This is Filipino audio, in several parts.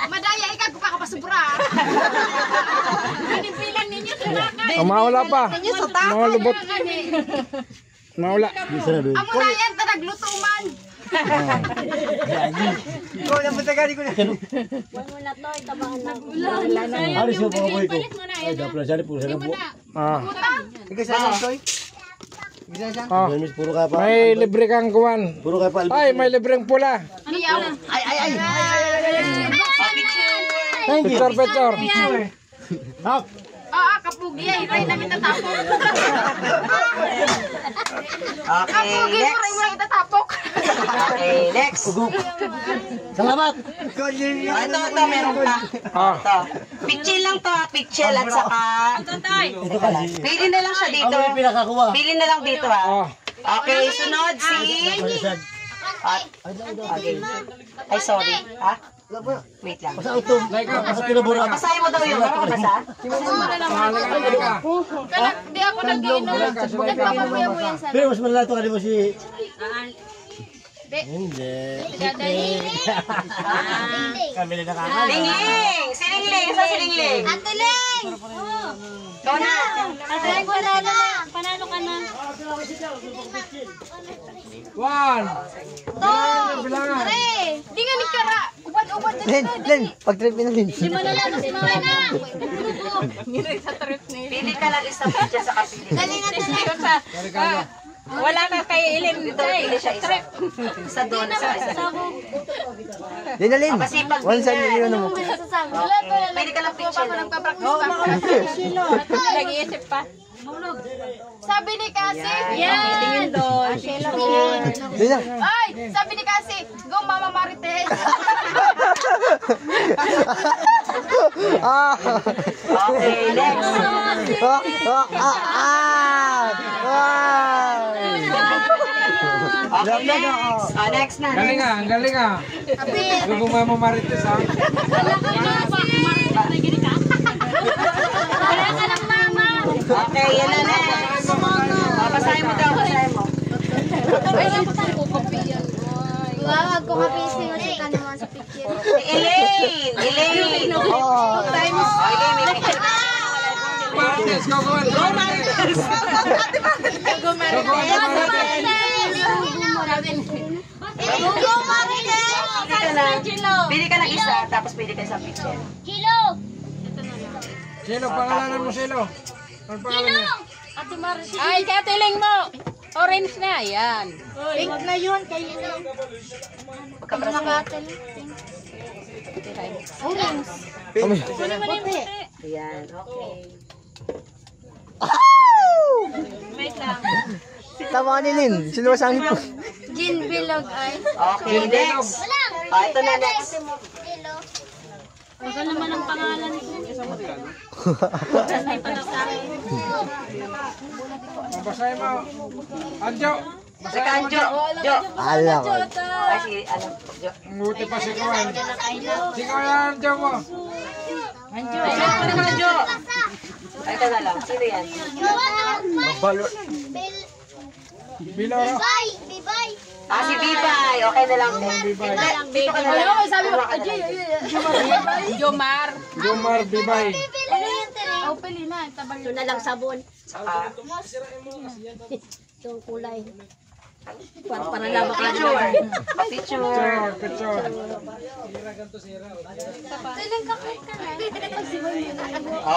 Madaya ikaw kung kakapasubra. Pinipilan ninyo tumakan. Mawala pa. Mga lubot. Mawala. Amo na yan, tanagluto man. Ikaw na matagari ko na. Huwag mo na to, itabangan na. Wala na. Aris yung mga boy ko. Ay, dapat na siya, puro siya na po. Ikaw sa Toy. Oh. Puro kaya pa. May libre kang kuwan. Puro kaya pa. Ay, may libreng pula. Ay. Picture, picture. Hap. Kapugi ay, ray namin tatapok. Okay, Kapugi mo, ray mo lang itatapok. Okay, next. Salamat. Ito, meron pa. Ito. Pichel lang to, pichel at saka... Pili na lang siya dito. Ako yung pinakakuha. Pili na lang dito ha. Oh. Okay, sunod si... Okay. Ay, sorry. Ha? Wait lang. Sa auto. Sa tinabura. Basahin mo daw yun. Basa? Di ako nag-inom. Nagpapamuya-muya sa... Pero mas malato ka mo si... Hindi. Kami na nakakala. Lingling! Si Lingling! Saan si Lingling? Ate Ling! Ikaw na. Ate Ling, wala na. Panalo ka na. One. Pare! Di nga ni Kara. Ubad-ubad na Len, pag-trip na Len. Di mo nalanos mga na. Pili ka lang isang picture sa kapili. Dali na dali. Wala ka kay Ilin. Dito, pili siya isa. Isa doon, isa. Di na Len. Masipag One side din yun mo. Pili ka lang picture. Nag-iisip pa. Sabi ni Kasi. Tingin doon. Di na. Ay! Sabi ni Kasi. Go Mama Marites. Okay, next. Okay, next. Next na. Galing ah, ang galing ah. Huwag mo mamamarites ah. Wala ka ng mama. Okay, yan na next. Basahin mo daw, basahin mo. Wow, ako kapising o sika naman sa picture. Elaine! Elaine! Oh, Elaine, may picture na. Marites, go go. Go Marites. Go Marites! Pili ka ng isa, tapos pili ka isang picture. Kilo! Sino pangalanan mo sino? Ano pangalan niya? Ate Marites. Ay, katiling mo. Orange na, yan. Pink na yun, kayo na. Pagkakatil. Orange. Puti. Ayan, okay. Tama ni Len. Sino ba sang ito? Gin Bilog ay. Okay, next. Ito na next. Huwag naman ang pangalan ko. Basahin mo. Anjo. Teka, Jo. Jo. Ala ko. Ay, sige, ano. Jo. Nguti pa si Kuwan. Sino yan Anjo mo? Anjo. Ano naman, Jo? Ay, ito na lang. Sino yan? Balot. Biloro. Bibay! Si Bibay. Okay na lang. Bibay. Dito ka na lang. Sabi mo, Ajay, Jomar. Jomar Bibay. Oh, pili na. Tabang Ito na lang sabon. Saka, Itong kulay. Para laba ka. picture. Picture. Picture.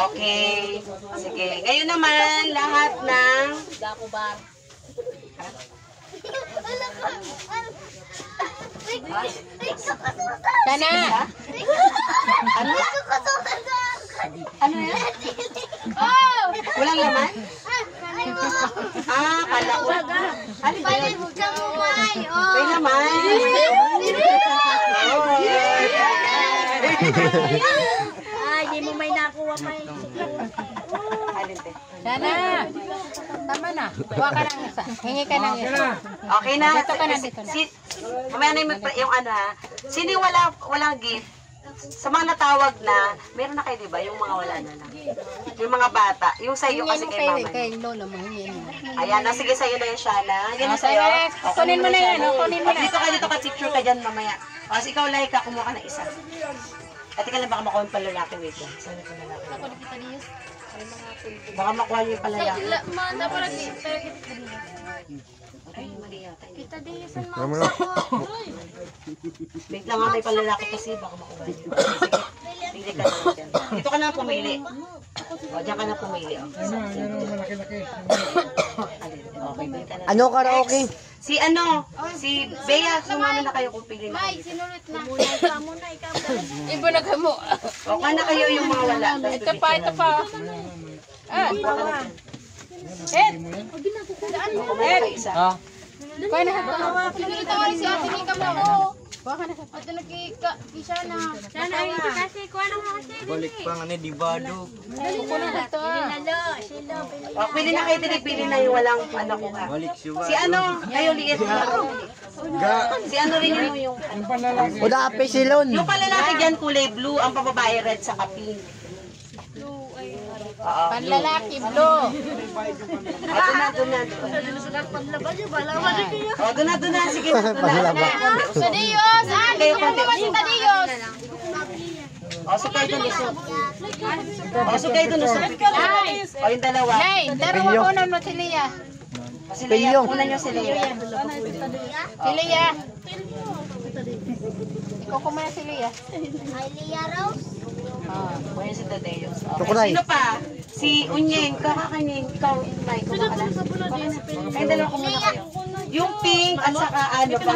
Okay. Sige. Ngayon naman, lahat ng... Dakubar. Sana. Ano? Ano yan? Oh! Walang laman? Kala ko. Ano ba yan? May laman. Ay, di mo may nakuha pa. Sana. Tama na. Kuha ka ng isa. Hingi ka ng isa. Okay na. Dito ka na, dito na. Mamaya na yung ano ha. Sino yung walang gift? Sa mga natawag na, meron na kayo diba? Yung mga wala na lang. Yung mga bata. Yung sa'yo kasi kay mama. Kay Lola mo, hingin mo. Ayan, sige sa'yo na yung Shana. Yan yung sa'yo. Kunin mo na yan. Kunin mo na. Dito ka, picture ka dyan mamaya. Kasi ikaw, Laika, kumuha ka ng isa. At ika lang, baka makuha yung palalaki. Wait lang. Saan yung palalaki? Ako na kita niyos. Baka makuha niyo yung palalaki. Manda para kita niyos. Ay, mali yata. Kita niyos ang mga ako. Wait lang nga, may palalaki kasi baka makuha niyo. Sige, pili ka lang dyan. Dito ka na pumili. O, dyan ka na pumili. O. Yan ang malaki-laki. Okay, pili ka na. Ano karaoke? Si Bea, sumama na kayo kung pili na. May, sinunod na. Ikaw muna, ikaw muna. Ibo na kamo. O, kana kayo yung mga wala. Ito pa, ito pa. Ah, Isa. kuha na ito. Pinakita ko rin si ate ni Kamao. Ate nakikisa na. Sana ay kasi kuha na mga kasi. Balik pa nga ni Dibado. Kuha na ito. O, pili na kayo, pili na yung walang ano ko ha. Balik siya. Si ano, kayo liit na. Si ano rin yung Yung panlalaki. O dape silon. yung palalaki dyan kulay blue, ang pababae red sa pink. Oo. Panlalaki, blue. Doon na. O, doon na. Sige, doon na. Tadiyos! Ah, hindi ko naman si Tadiyos. O, so kayo doon lusot. O, so kayo doon lusot. O, yung dalawa. Nay, darawa ko na mo si Lia. Si Lea, una nyo si Lea. Si Lia. Ikaw ko muna si Lia. Kuya si Tadeo. Tukuray. Sino pa? Si Unyeng, kakakanyeng, ikaw, Mike, kumakala. Kayong dalawa kumuna kayo. Yung pink at saka ano pa.